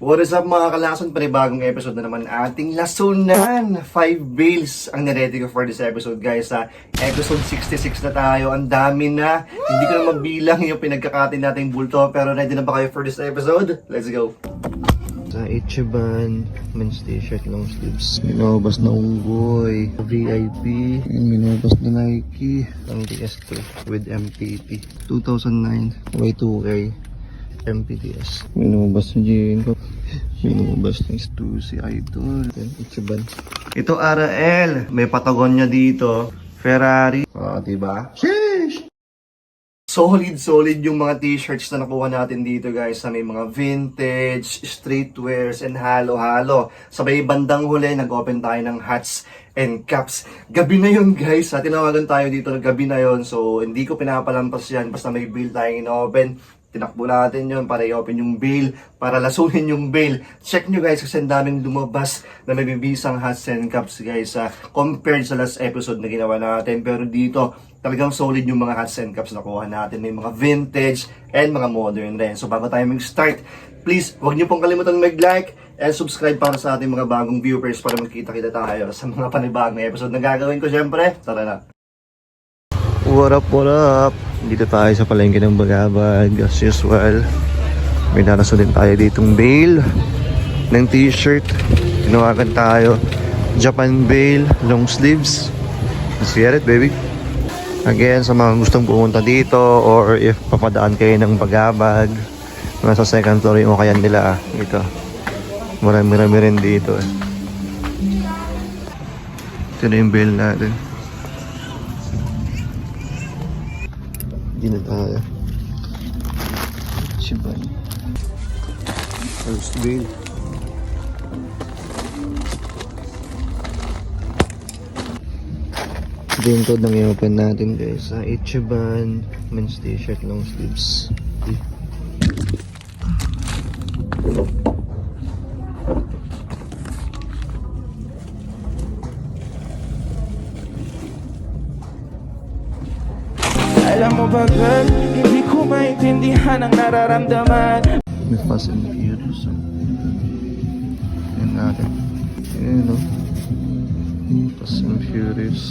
What is up mga kalason? Panibagong episode na naman ating lasunan. 5 bales ang niready ko for this episode guys. Sa episode 66 na tayo. Ang dami na. Hindi ko na mabilang yung pinagkakatin nating bulto. Pero ready na ba kayo for this episode? Let's go! Sa Ichiban, men's t-shirt, long sleeves. Minobas na unggoy. VIP. And minobas na Nike. Ang DS2 with MTP. 2009 Y2K. MPTS. Minubas na Jane ko. Minubas ng Stussy Idol. Ichiban. Ito RL. May Patagonia dito. Ferrari. Diba? Sheesh! Solid yung mga t-shirts na nakuha natin dito guys. Sa may mga vintage, streetwears, and halo-halo. Sabay bandang huli, nag-open tayo ng hats and caps. Gabi na yun guys. Tinawagan tayo dito ng gabi na yun. So hindi ko pinapalampas yan. Basta may bill tayong in-open. Tinakbo natin yun para i-open yung bail, para lasunin yung bail. Check nyo guys kasi ang daming lumabas na may bibisang hats and caps guys compared sa last episode na ginawa natin. Pero dito, talagang solid yung mga hats and caps na kuha natin. May mga vintage and mga modern rin. So bago tayo mag-start, please huwag nyo pong kalimutan mag-like and subscribe para sa ating mga bagong viewers para magkita-kita tayo sa mga panibagong episode na gagawin ko syempre. Tara na! What up, what up? Dito tayo sa palengke ng Bagabag as usual. May naraso din tayo ditong bail ng t-shirt. Tinawagan tayo Japan bail, long sleeves. Let's get it baby. Again, sa mga gustong pumunta dito or if papadaan kayo ng Bagabag, nasa second floor yung kaya nila dito. Marami rin dito. Ito na yung bail natin. Hindi na tayo. Ichiban. First bail. Ito yung code ng i-open natin guys. Sa Ichiban, men's t-shirt, long sleeves. Alam mo ba girl, hindi ko maintindihan ang nararamdaman. May Fast and Furious. Yan natin. Yan o. Fast and Furious.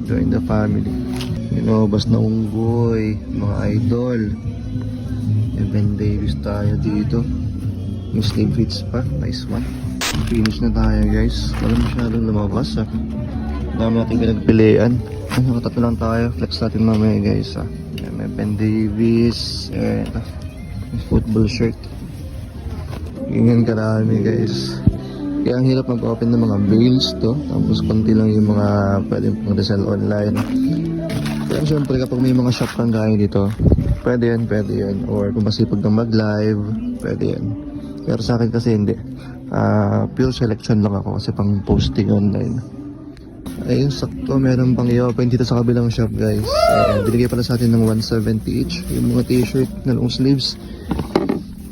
Join the family. Minobas na unggoy. Mga idol. May Ben Davis tayo dito. May sleeve fits pa. Nice one. Finish na tayo guys. Wala masyadong lumabas dami natin pinagpilian. Nakatatlo lang tayo. Flex natin mamaya guys May Ben Davis. May football shirt. Ganyan karami guys. Kaya ang hirap mag-open ng mga bales to. Tapos konti lang yung mga pwedeng pang resell online. Pero syempre kapag may mga shop kang gaya dito, pwede yan. Or kung masipag kang mag-live, pwede yan. Pero sa akin kasi hindi. Pure selection lang ako kasi pang posting online. Ayun, sakto. Meron pang i-open dito sa kabilang shop guys. Binigay pala sa atin ng 170 each. Yung mga t-shirt na long sleeves.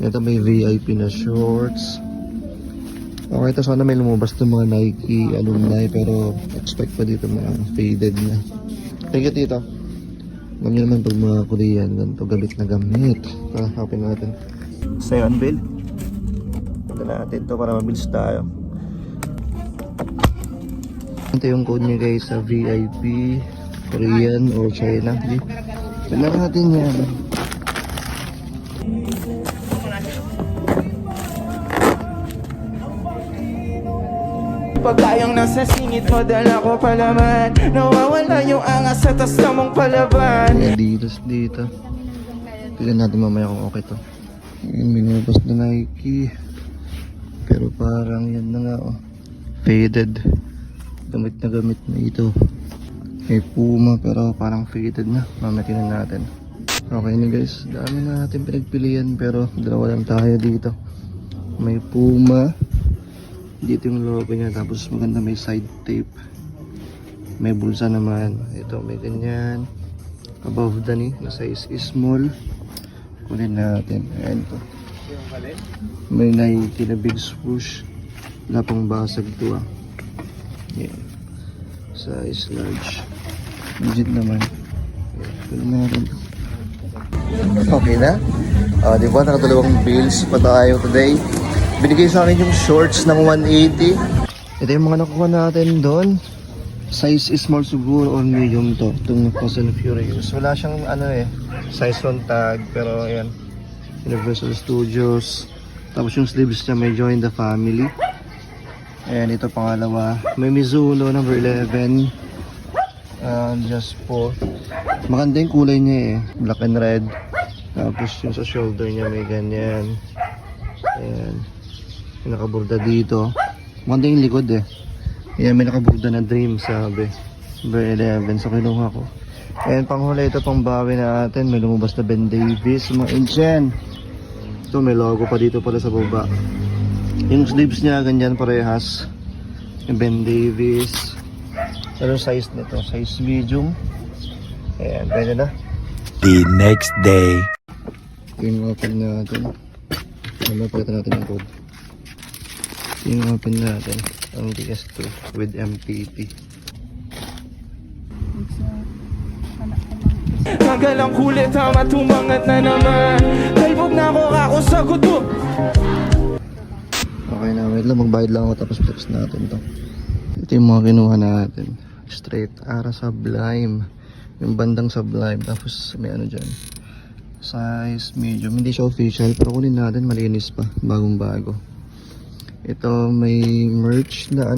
Ito may VIP na shorts. Okay, ito sana may lumabas ng mga Nike alumni. Pero expect pa dito mga faded na. Thank you tito. Alam nyo naman pag mga Korean, ganito gamit na gamit. Open natin. Sayon bill. Ito natin ito para mabilis tayo. Ito yung code niya guys sa VIP, Korean or China. Tignan natin yan. Pag tayong nasa singit mo, dala ko palaman. Nawawala yung angas sa tas na mong palaban. Adidas dito. Tignan natin mamaya kung okay to. Yung minubas na Nike. Pero parang yan na nga faded. Gamit na ito. May Puma pero parang faded na. Mamaya tingnan natin. Okay na guys. Dami na natin pinagpilian pero dalawa lang tayo dito. May Puma. Dito yung logo niya. Tapos maganda may side tape. May bulsa naman. Ito may ganyan. Above the knee. Na size is small. Kunin natin. Ayan to. May Nike na big swoosh. Wala pang basag to Yeah. Size large. Legit naman. Pwede natin. Okay na? Di ba? Nakadalawang bills pa tayo today. Binigay sa akin yung shorts ng 180. Ito yung mga nakuha natin doon. Size is small siguro or medium to. Itong Fast and Furious. Wala siyang size on tag. Pero ayan. Universal Studios. Tapos yung sleeves niya may Join the Family. Ayan, ito pangalawa. May Mizuno number 11. Just for. Maganda yung kulay niya black and red. Tapos yung sa shoulder niya may ganyan. Ayan. May nakaburda dito. Maganda yung likod Ayan, may nakaburda na Dream sabi. Number 11. So kinuha ko. Ayan, panghuli ito pang bawi natin. May lumabas na Ben Davis. Mga Inchen. Ito may logo pa dito pala sa baba. Yung sleeves niya ganyan parehas. Yung Ben Davis. Ano size nito? Size medium. Ayan, pwede na. The next day. Yung open natin. Palitan natin yung code. Yung open natin. Ang DS2 with MPP. Magalang kulit tama tumangat na naman. Kalbog na ako sa kuto. Okay na, wait lang. Magbayad lang ako tapos flex natin to. Ito yung mga kinuha natin. Straight Ara Sublime. Yung bandang Sublime. Tapos may ano dyan. Size medium. Hindi siya official pero kunin natin. Malinis pa. Bagong bago. Ito may merch na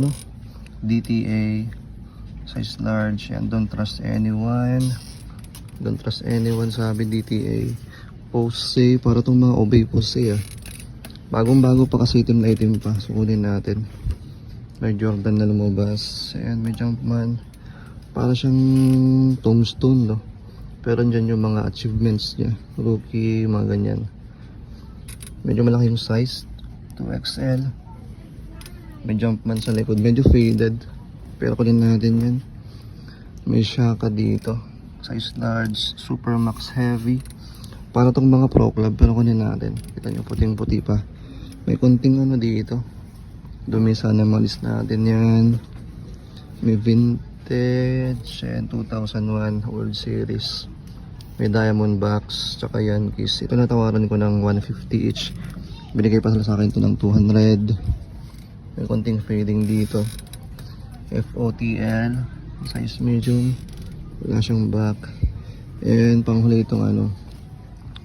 DTA. Size large. Yan. Don't trust anyone. Don't trust anyone sabi DTA. Pose para itong mga obey pose Bagong bago pa kasi itim na itim pa. So kunin natin. May Jordan na lumabas. Ayan, may Jumpman. Para siyang tombstone Pero andyan yung mga achievements niya. Rookie, mga ganyan. Medyo malaki yung size. 2XL. May Jumpman sa likod. Medyo faded. Pero kunin natin yan. May Shaka dito. Size large, super max heavy. Para tong mga pro club pero kunin natin. Kita nyo puting puti pa. May konting dito. Dumi sana malis natin yan. May vintage and 2001 World Series. May diamond box. Tsaka Yankees. Ito natawaran ko ng 150 each. Binigay pa sila sa akin ito ng 200. May konting fading dito. FOTL. Size medium. Wala siyang back. And panghuli itong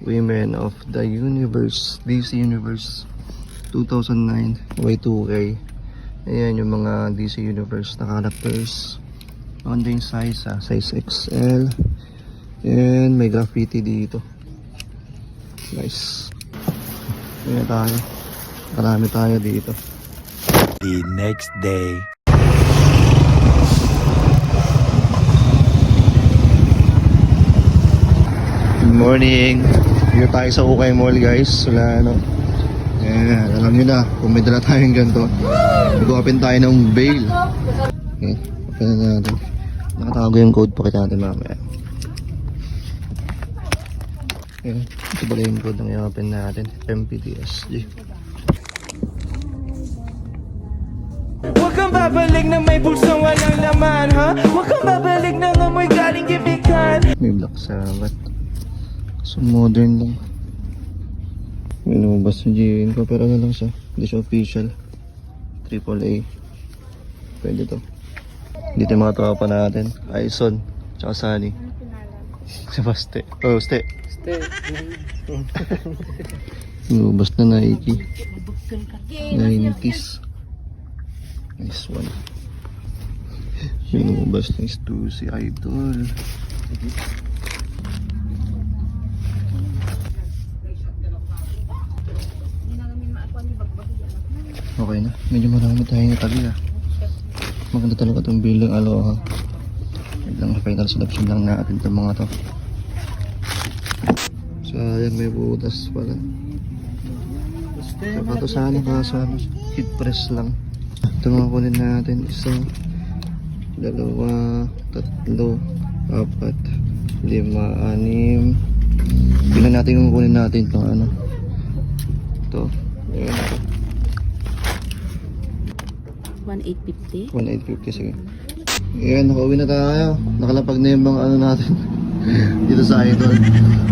Women of the Universe, DC Universe 2009 Y2K. Ayan yung mga DC Universe na characters. Maganda yung size size XL. And may graffiti dito. Nice. Ayan tayo. Marami tayo dito. The next day. Good morning. Dito tayo sa Ukay Mall guys. Wala Ayan, alam nyo na kung may dala tayong ganito. Mag-open tayo ng bail. Okay, open na natin. Nakatago yung code, pakita natin mamaya. Ayan, ito pala yung code na i-open natin. MPTSG. Huwag kang babalik na may bulsang walang laman, ha? Huwag kang babalik na amoy galing gibikan. May Black Sabbath. So modern lang. May lumabas na GN ko pero lang siya. Hindi siya official. AAA. Pwede to. Dito yung mga tropa natin. Aison. Tsaka Sunny. Si Baste. Oh, Ste. Lumabas na Nike. 90s. Nice one. Yung lumabas na si Idol. Okay na. Medyo marami tayong tabi Maganda talaga itong building Aloha. Biglang final selection lang natin itong mga to. So ayan may butas pala. Saka to sana hit press lang. Ito mga kunin natin. 1, 2, 3, 4, 5, 6. Tingnan natin kung kunin natin itong ito. Ayan ito. 1,850. 1,850 sige. Ayan, nakauwi na tayo. Nakalapag na yung mga natin. dito sa Idol.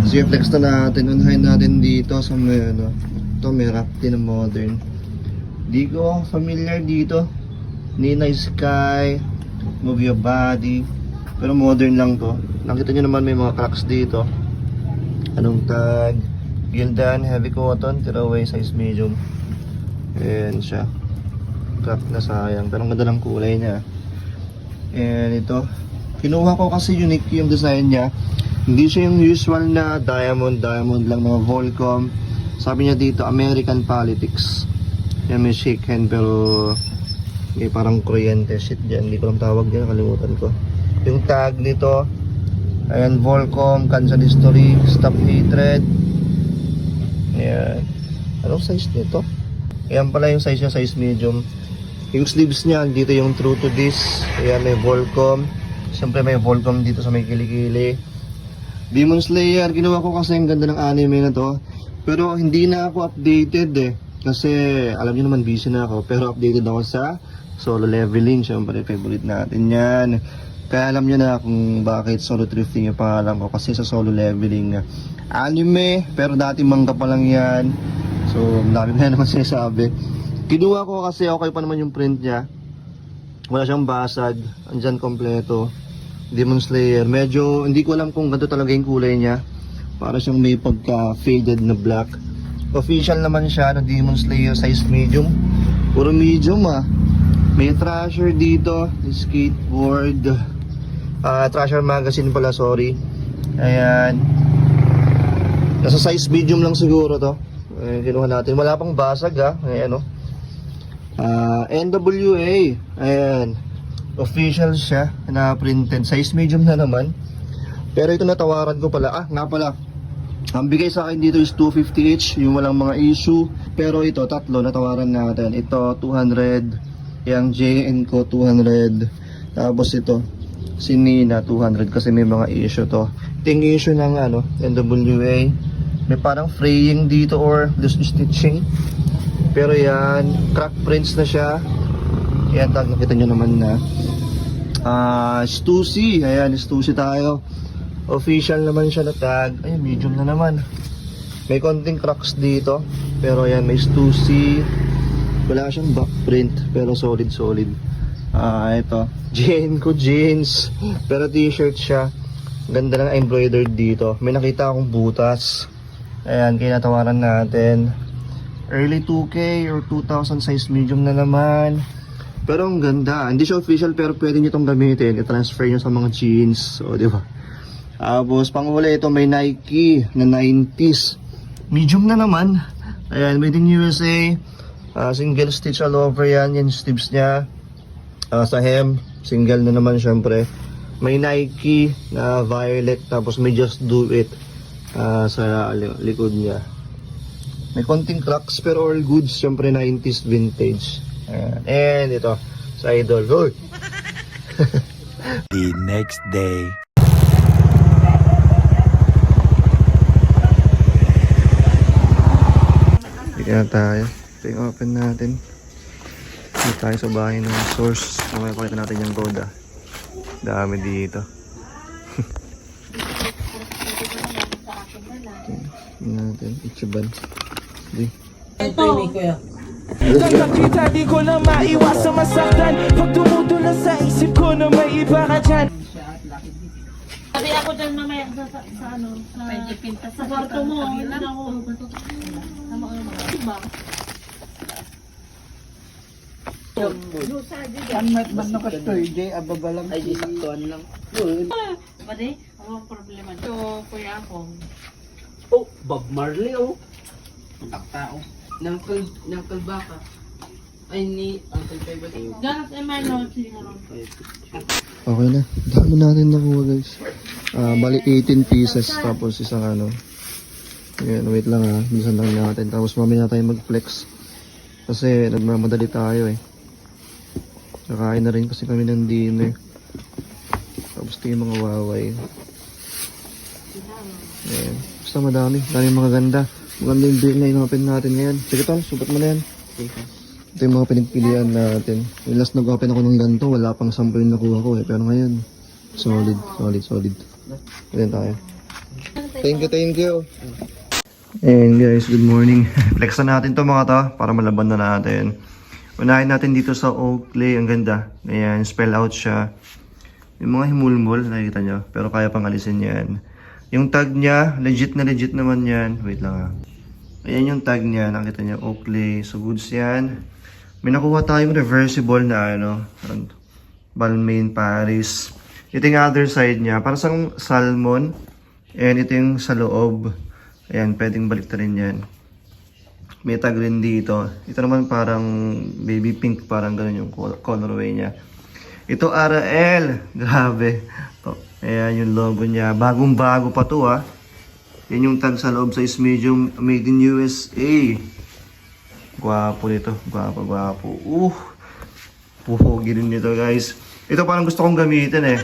So i-flex na natin, unahin natin dito sa may ano. Ito may rack din na modern. Di ko familiar dito. Nina Sky, Move Your Body. Pero modern lang to. Nakita nyo naman may mga cracks dito. Anong tag? Gildan, heavy cotton, tearaway, size medium. Ayan siya. Crack na sayang. Pero ang ganda ng kulay niya. And ito. Kinuha ko kasi unique yung design niya. Hindi siya yung usual na diamond lang mga Volcom. Sabi niya dito, American Politics. Yan may shake hand pero may parang kuryente shit dyan. Hindi ko lang tawag dyan, kalimutan ko. Yung tag nito, ayan, Volcom, Cancel History, Stop Hatred. Ayan. Anong size nito? Ayan pala yung size niya, size medium. Yung sleeves niya, dito yung True to This. Ayan, may Volcom. Siyempre may Volcom dito sa may kilikili. Demon Slayer, ginawa ko kasi ang ganda ng anime na to. Pero hindi na ako updated eh. Kasi alam niyo naman busy na ako. Pero updated ako sa Solo Leveling. Siyempre favorite natin yan. Kaya alam niyo na kung bakit Solo Thrifting yung pangalan ko. Kasi sa Solo Leveling anime. Pero dati manga pa lang yan. So dami na naman sinasabi. Kinuha ko kasi okay pa naman yung print niya. Wala siyang basag. Andyan kompleto. Demon Slayer. Medyo hindi ko alam kung ganito talaga yung kulay niya. Para siyang may pagka faded na black. Official naman siya no, Demon Slayer size medium. Puro medium ah. May Thrasher dito, skateboard. Thrasher magazine pala, sorry. Ayan. Nasa size medium lang siguro to. Ayan, kinuha natin. Wala pang basag ah. Ayan oh. NWA. Ayan. Official siya na printed. Size medium na naman. Pero ito natawaran ko pala. Nga pala. Ang bigay sa akin dito is 250 each, yung walang mga issue. Pero ito, tatlo, natawaran natin. Ito, 200. Yung JN ko, 200. Tapos ito, si Nina, 200. Kasi may mga issue to. Ito yung issue ng ano, NWA. May parang fraying dito or loose stitching. Pero yan, crack prints na siya. Yan, tag, nakita nyo naman na. Stussy. Ayan, Stussy tayo. Official naman siya na tag. Ay, medium na naman. May konting cracks dito. Pero ayan, may Stussy. Wala siyang back print. Pero solid. Ito. Jane ko jeans. Pero t-shirt siya. Ganda ng embroidered dito. May nakita akong butas. Ayan, kinatawaran natin. Early 2K or 2,000 size medium na naman. Pero ang ganda. Hindi siya official pero pwede nyo itong gamitin. I-transfer nyo sa mga jeans. O, di ba? Tapos panghuli ito may Nike na 90s. Medium na naman. Ayan, made in USA. Single stitch all over yan. Yan sleeves niya. Sa hem, single na naman syempre. May Nike na violet. Tapos may Just Do It sa likod niya. May konting cracks pero all goods. Syempre 90s vintage. Ayan. And ito, sa Idol. Hoy! The next day. Kaya tayo. Open natin. Dito tayo sa bahay ng source. Mamaya pakita natin yung code ah. Dami dito. Tingnan natin. Ichiban. Di. Nang nakita di ko na maiwasan masaktan. Pag tumutulan sa isip ko na may iba ka dyan. Sabi ako dyan mamaya sa ano, sa kwarto mo, hindi na ako. Diba? Pwede? Ang problema. Ito, kuya ako. Oh, Bob Marley oh. Tao. Nangkal baka. Ay ni Uncle Favorite. Ganap ay may notes siguro. Okay na. Dami natin nakuha guys. Bali 18 pieces. Tapos isang ano. Ayan, wait lang ha. Bilisan lang natin. Tapos mamaya tayo mag-flex. Kasi nagmamadali tayo eh. Kakain na rin kasi kami ng dinner. Tapos ito yung mga waway. Ayan. Basta madami. Dami mga ganda. Maganda yung beer na in-open natin ngayon. Sige tol, subat mo na yan. Ito yung mga pinagpilian natin. Yung last nag-open ako ng ganito, wala pang 10 yung nakuha ko eh. Pero ngayon, solid. Ganyan tayo. Thank you. And guys, good morning. Flex na natin to mga to para malaban na natin. Unahin natin dito sa Oakley. Ang ganda. Ayan, spell out siya. Yung mga himulmol, nakikita nyo. Pero kaya pang alisin yan. Yung tag niya, legit naman yan. Wait lang ha. Ayan yung tag niya. Nakita nyo, Oakley. So goods yan. May nakuha tayong reversible na Balmain Paris. Ito yung other side niya. Para sa salmon. And ito yung sa loob. Ayan, pwedeng balik rin yan. May tag rin dito. Ito naman parang baby pink. Parang ganun yung colorway niya. Ito RL. Grabe. Ayan yung logo niya. Bagong bago pa to ha. Yan yung tag sa loob. Size medium. Made in USA. Gwapo nito. Gwapo. Puhugi rin nito guys. Ito parang gusto kong gamitin eh.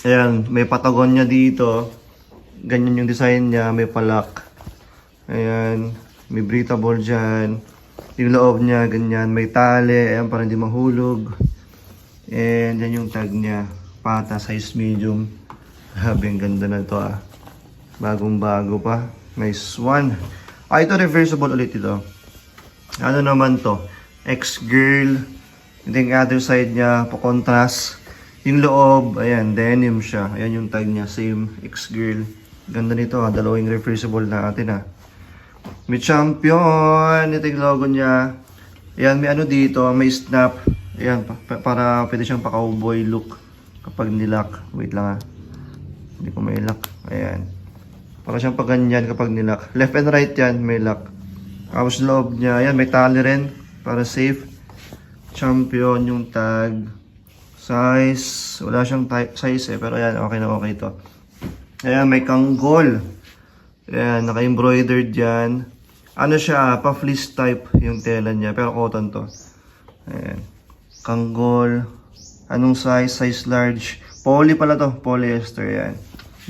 Ayan. May Patagonia dito. Ganyan yung design niya, may palak. Ayan, may breathable dyan. Yung loob niya, ganyan, may tali. Ayan, para hindi mahulog. And yan yung tag niya. Pata, size medium. Grabe, ang ganda na ito ah. Bagong bago pa. Nice one. Ito reversible ulit ito. Ano naman to? X-Girl. Ito yung other side niya, pa-contrast. Yung loob, ayan, denim siya. Ayan yung tag niya, same X-Girl. Ganda nito ha, dalawang reversible natin ha. May champion, ito yung logo niya. Ayan, may ano dito, may snap. Ayan, para pwede siyang pa-cowboy look kapag nilock. Wait lang ha. Hindi ko may lock. Ayan. Para siyang pa ganyan kapag nilock. Left and right yan, may lock. Tapos loob niya, ayan, may tali rin para safe. Champion yung tag. Size, wala siyang size eh, pero ayan, okay na okay to. Ayan, may kanggol. Ayan, naka-embroidered yan. Ano siya, pa-fleece type yung tela niya, pero cotton to. Ayan. Kanggol. Anong size? Size large. Poly pala to, polyester yan.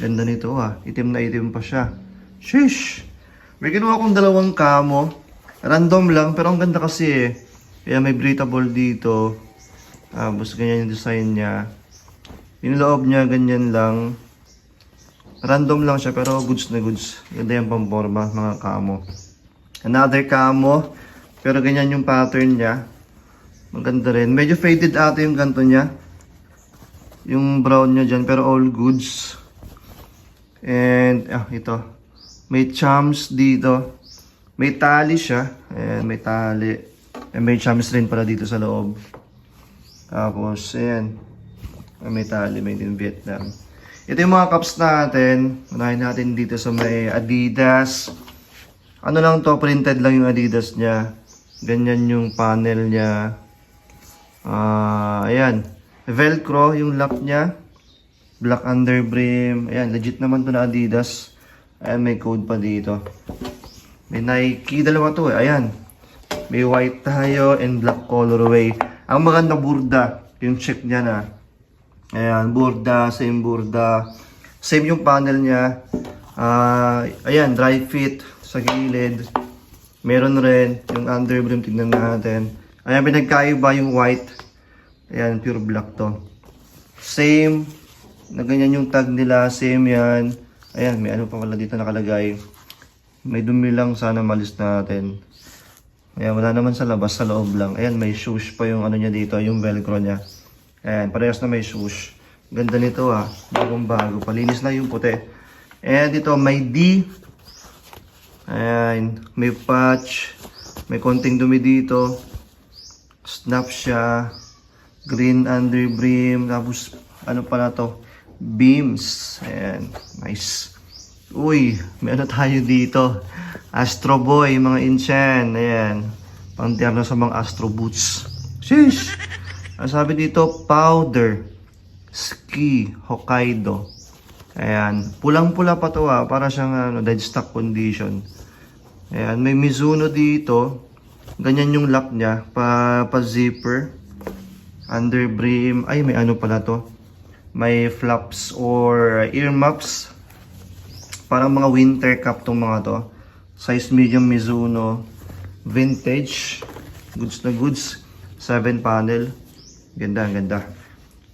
Ganda nito ha, itim na itim pa siya. Sheesh! May ginawa akong dalawang camo. Random lang, pero ang ganda kasi eh. Ayan, may breathable dito. Tapos ganyan yung design niya. Yung loob niya, ganyan lang. Random lang siya pero goods na goods. Ganda yung pamporma, mga camo. Another camo. Pero ganyan yung pattern niya. Maganda rin. Medyo faded ata yung ganto niya. Yung brown niya dyan pero all goods. And ito. May charms dito. May tali siya. Ayan, may tali. And may charms rin pala dito sa loob. Tapos, ayan. May tali, made in Vietnam. Ito yung mga cups natin. Unahin natin dito sa may Adidas. Ano lang to, printed lang yung Adidas niya. Ganyan yung panel niya. Ayan. Velcro yung lock niya. Black underbrim. Ayan, legit naman to na Adidas. Ayan, may code pa dito. May Nike, dalawa to eh. Ayan. May white tayo and black colorway. Ang maganda burda. Yung check niya na. Ayan, burda, same burda. Same yung panel niya. Ayan, dry fit sa gilid. Meron rin yung underbrim, tignan natin. Ayan, pinagkaiba yung white. Ayan, pure black to. Same, na ganyan yung tag nila, same yan. Ayan, may ano pa pala dito nakalagay. May dumi lang, sana malis natin. Ayan, wala naman sa labas, sa loob lang. Ayan, may swoosh pa yung ano niya dito, yung velcro niya. Ayan, parehas na may swoosh. Ganda nito ah. Bagong bago. Palinis lang yung puti. And dito may D. Ayan. May patch. May konting dumi dito. Snap siya. Green underbrim. Tapos ano pala to? Beams. Ayan. Nice. Uy, may ano tayo dito. Astro Boy, mga inchan. Ayan. Pang-tierno sa mga Astro Boots. Sheesh! Ang sabi dito, powder, ski, Hokkaido. Ayan, pulang-pula pa to para siyang dead stock condition. Ayan, may Mizuno dito. Ganyan yung lock niya, pa zipper. Underbrim, ay may ano pala to. May flaps or ear muffs. Parang mga winter cap tong mga to. Size medium Mizuno. Vintage. Goods na goods. 7 panel. Ganda, ganda.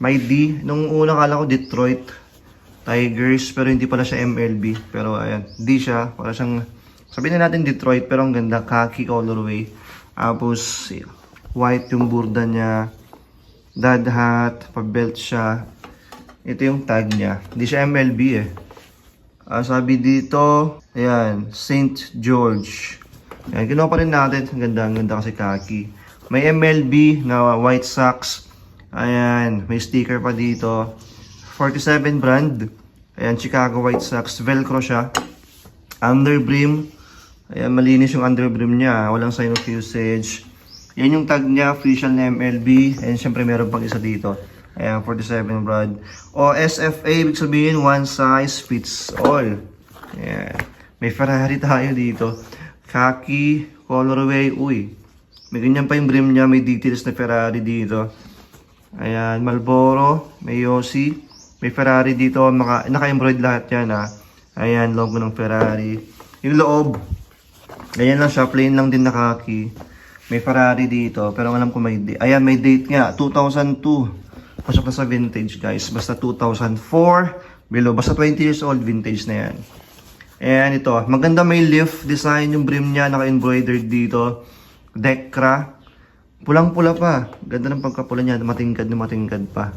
May D. Nung una kala ko Detroit. Tigers, pero hindi pala siya MLB. Pero ayan, hindi siya. Para siyang, sabihin na natin Detroit, pero ang ganda. Khaki colorway. Tapos, white yung burda niya. Dad hat, pa-belt siya. Ito yung tag niya. Hindi siya MLB eh. Sabi dito, ayan, St. George. Ayan, ginawa pa rin natin. Ang ganda kasi khaki. May MLB na White Sox. Ayan, may sticker pa dito. 47 brand. Ayan, Chicago White Sox. Velcro siya. Underbrim. Ayan, malinis yung underbrim niya. Walang sign of usage. Yan yung tag niya, official na MLB. And syempre meron pang isa dito. Ayan, 47 brand. O SFA, ibig sabihin one size fits all. Ayan. May Ferrari tayo dito. Khaki, colorway. Uy, may ganyan pa yung brim niya. May details na Ferrari dito. Ayan, Marlboro. May Yossi. May Ferrari dito, naka-embroid lahat yan ha. Ayan, logo ng Ferrari. Yung loob, ganyan lang siya, plain lang din na khaki. May Ferrari dito, pero alam ko may date. Ayan, may date nga, 2002. Pasok na sa vintage guys, basta 2004, below, basta 20 years old, vintage na yan. Ayan ito, maganda may leaf design yung brim niya, naka-embroidered dito. Dekra, pulang-pula pa. Ganda ng pagkapula niya, matingkad na matingkad pa.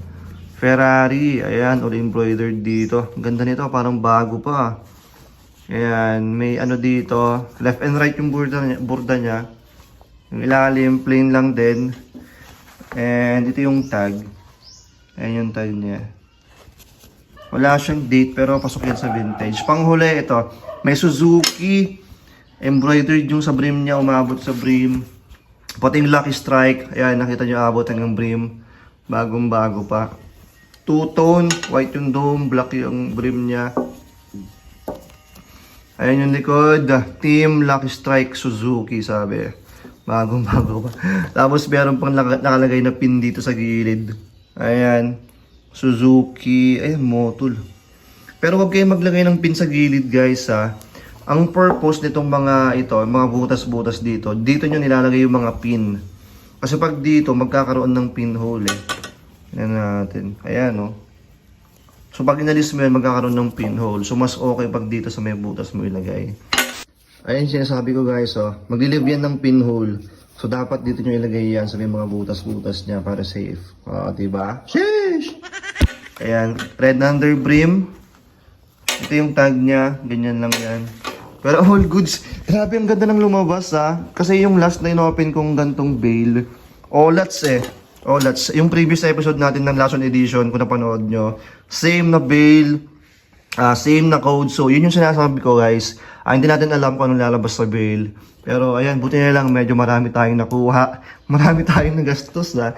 Ferrari, ayan, all embroidered dito. Ganda nito, parang bago pa. Ayan, may ano dito, left and right yung burda niya. Yung ilalim, plain lang din. And ito yung tag. Ayan yung tag niya. Wala siyang date pero pasok yan sa vintage. Panghuli ito, may Suzuki. Embroidered yung sa brim niya, umabot sa brim. Pati yung Lucky Strike, ayan, nakita nyo abot hanggang brim. Bagong bago pa. Two-tone, white yung dome, black yung brim niya. Ayan yung likod, Team Lucky Strike Suzuki, sabi. Bagong bago pa. Tapos meron pang nakalagay na pin dito sa gilid. Ayan, Suzuki, ayan, Motul. Pero huwag kayong maglagay ng pin sa gilid guys ha. Ang purpose nitong mga ito, mga butas-butas dito, dito nyo nilalagay yung mga pin. Kasi pag dito, magkakaroon ng pinhole eh. Yan natin. Ayan, no? So, pag inalis mo yan, magkakaroon ng pinhole. So, mas okay pag dito sa may butas mo ilagay. Ayan, sinasabi ko guys, oh. Maglilive yan ng pinhole. So, dapat dito nyo ilagay yan sa may mga butas-butas niya para safe. Diba? Sheesh! Ayan, red under brim. Ito yung tag niya. Ganyan lang yan. Pero all goods. Grabe, ang ganda ng lumabas, ha. Kasi yung last na inopen kong gantong bail. Olats eh. Olats. Yung previous episode natin ng Last Edition, kung napanood nyo, same na bail, same na code. So, yun yung sinasabi ko, guys. Hindi natin alam kung anong lalabas sa bail. Pero, ayan, buti na lang, medyo marami tayong nakuha. Marami tayong nagastos, ha.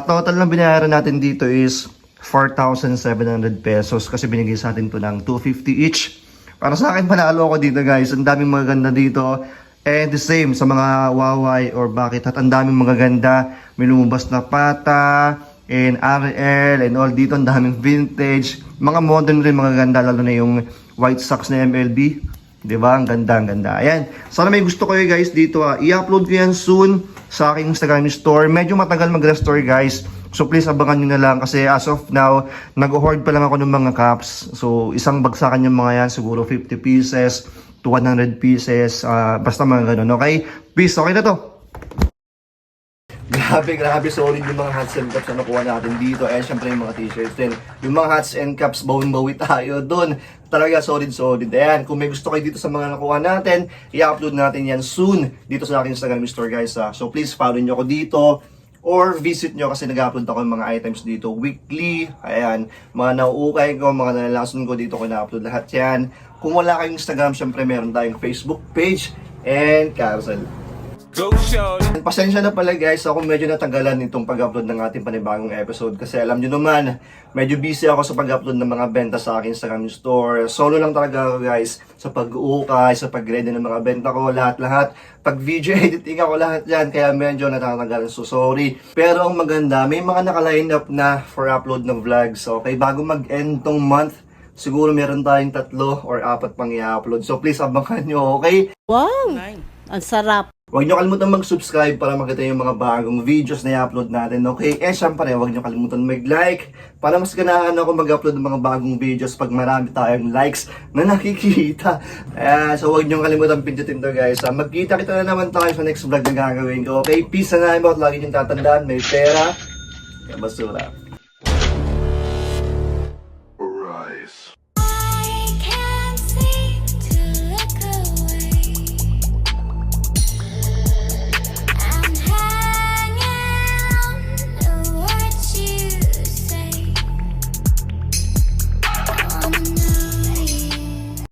Total na binayaran natin dito is 4,700 pesos kasi binigay sa atin to ng 250 each. Para sa akin, panalo ako dito, guys. Ang daming magaganda dito. And the same sa mga Huawei or bakit at ang daming magaganda. May lumabas na Pata and RL and all dito. Ang daming vintage. Mga modern rin magaganda, lalo na yung White Sox na MLB. Diba? Ang ganda, ang ganda. Ayan. Sana may gusto kayo guys dito. I-upload ko yan soon sa aking Instagram store. Medyo matagal mag-restore guys. So please abangan nyo na lang kasi as of now, nag-hoard pa lang ako ng mga caps. So isang bagsakan yung mga yan, siguro 50 pieces to 100 pieces. Basta mga ganun, okay? Peace, okay na to. Grabe, solid yung mga hats and cups na nakuha natin dito. Eh, syempre yung mga t-shirts din. Yung mga hats and cups, bawin-bawi tayo doon. Talaga solid. Ayan, kung may gusto kayo dito sa mga nakuha natin, i-upload natin yan soon dito sa aking Instagram store guys. So please follow nyo ako dito. Or visit nyo kasi nag-upload ako ng mga items dito weekly. Ayan, mga nauukay ko, mga nalalason ko dito ko na-upload lahat yan. Kung wala kayong Instagram, syempre meron tayong Facebook page and carousel. Go show. Pasensya na pala guys, ako medyo natagalan itong pag-upload ng ating panibagong episode kasi alam nyo naman, medyo busy ako sa pag-upload ng mga benta sa aking Instagram store. Solo lang talaga ako guys sa pag-uukay, sa pag-ready ng mga benta ko, lahat-lahat. Pag video editing ako lahat yan, kaya medyo natatagalan, so sorry. Pero ang maganda, may mga naka-line up na for upload ng vlogs. Okay, bago mag-end tong month, siguro meron tayong 3 or 4 pang i-upload. So please abangan nyo, okay? Wow! Ang sarap. Huwag nyo kalimutan mag-subscribe para makita yung mga bagong videos na i-upload natin, okay? Syempre, huwag nyo kalimutan mag-like para mas ganahan ako mag-upload ng mga bagong videos pag marami tayong likes na nakikita. So, huwag nyo kalimutan pindutin to, guys. Magkita-kita na naman tayo sa next vlog na gagawin ko, okay? Peace na namin, lagi nyo tatandaan, may pera, may basura.